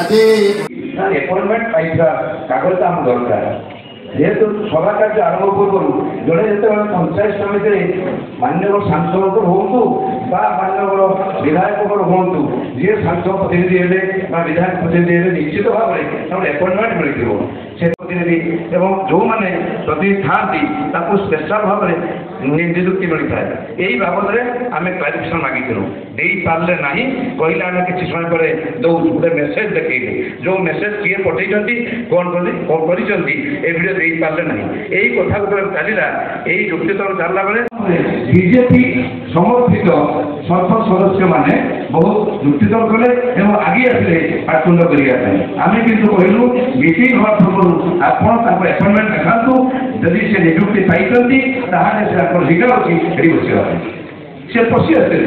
Appointment पाइबा कागज आम दरकार जेहेतु सभा कार्य आरंभ पूर्व जड़े जो पंचायत समिति माननीय सांसद हूँ माननीय विधायक हूँ जी सांसद प्रतिनिधि विधायक प्रतिनिधि निश्चित भाव में अपॉइंटमेंट मिल से प्रतिनिधि एवं जो मैंने प्रतिनिधि था स्पेशल भाव में नियुक्ति मिलता है यही बाबद में आम क्लारिफिकेशन मागिलु दे पारे ना कहले आम कि समय पर दौ गोटे मेसेज देखे जो मेसेज किए पठे कौन कर भिडियो दे पारे ना यही कथा जो चलला यही जुक्ति तौर चलला बेले बीजेपी समर्थित संसद सदस्य मैंने बहुत जुक्ति तर्क कले आगे आसे पाखंड करने आम कि कहलु मीटिंग हवा पूर्व आपड़ अपॉइंटमेंट देखा जदि से नियुक्ति पाई लीगल अच्छी बसवा से पशि आते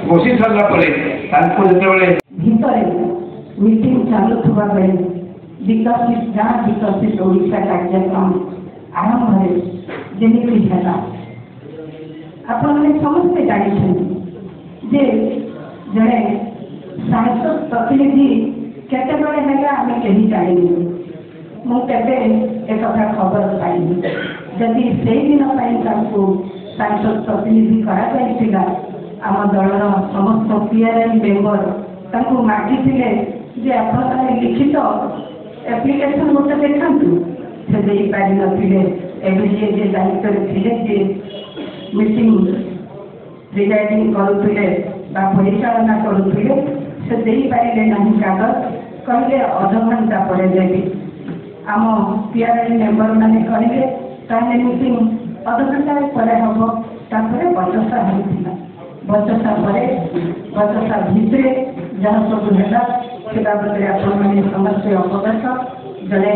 बसी सारापर मीटिंग चलुवा बेले विकसित गाँ विकसित ओडिशा कार्यक्रम आरंभ जमी है आपण समस्ते जानते जड़े सांसद प्रतिनिधि केते बेले आम कहीं जानू मुझे एक खबर पाइली जदि से दिन सांसद प्रतिनिधि करा आम दलर समस्त पीआरएल मेम्बर मागिले आप लिखित एप्लिकेशन गोटे देखा से दे पारि नए दायित्व थे मीटिंग प्रिजाइडिंग करुले परिचालना करुले से दे पारे ना कागज कहले अध घंटा पर देवी आम पीआरएल मेम्बर मैंने कहले ताले मीटिंग अध घंटा पर हम बचसा होता बचसा बचसा भितर जहाँ सब है आपने समस्या अवगत जड़े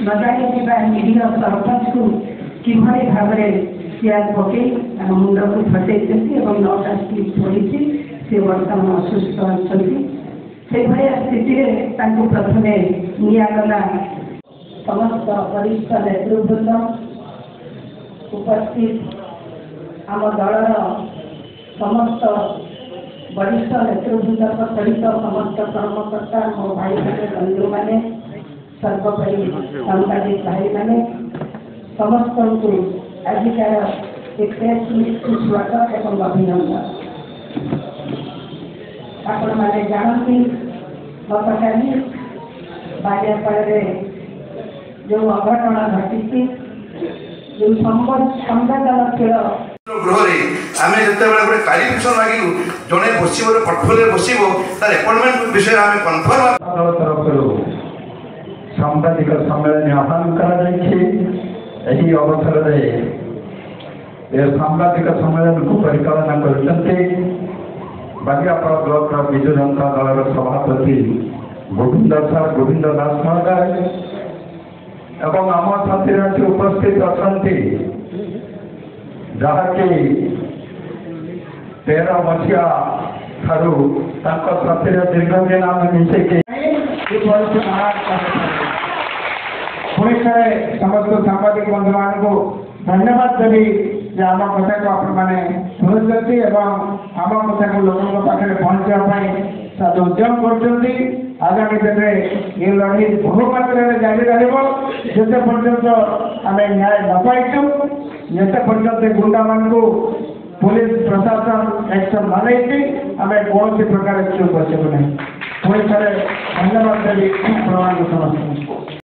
न जानी निरीह सरपंच को किभली भाव चेयर पकई मुंड को फटे 9टा स्लिप पड़ी सी बर्तमान असुस्थ अच्छा से स्थिति प्रथम निगला समस्त वरिष्ठ नेतृवृंद उपस्थित आम दलर समस्त वरिष्ठ नेतृवृंद सहित समस्त कर्मकर्ता मो भाई मैंने बंधु मैंने सर्वोपरि सांबादिक भाई मैंने समस्त को आजिकार एक प्रेस मीट को स्वागत एवं अभिनंदन आपण मैंने जानती गतकाली बालियापाड़े जो अघटन घटी जो संवाददान खेल गृह आम जो गोटे क्लारिफिकेशन मागिलु जड़े बस पोर्टफोलियो बस तार अपॉइंटमेंट विषय आम कन्फर्म तरफ सांबादिक सम्मेलन आह्वान कर अवसर में सांबादिक सम्मेलन को परिचालना कर बागियापाड़ा ब्लॉक विजु जनता दल सभापति गोविंद दास महोदय एवं आम छात्री उपस्थित अच्छा जहाँकि 13 मसीहा ठारू साथी दीर्घ दिन आम मिसेक पुणी थे समस्त सांबादिक बंधु मान को धन्यवाद देवी जे आम कथा को आपने शुणुंट आम कथा को लोकों पाखे पहुँचा उद्यम कर आगामी दिन में ये लड़ाई बहु मात्रा जारी रते पर्यंत आम न्याय न पाइचु जिते पर्यंत गुंडा मान को पुलिस प्रशासन एक्शन न नहीं आम कौन प्रकार चुप बचु ना पुणी थे धन्यवाद देवी प्रमाण समस्त।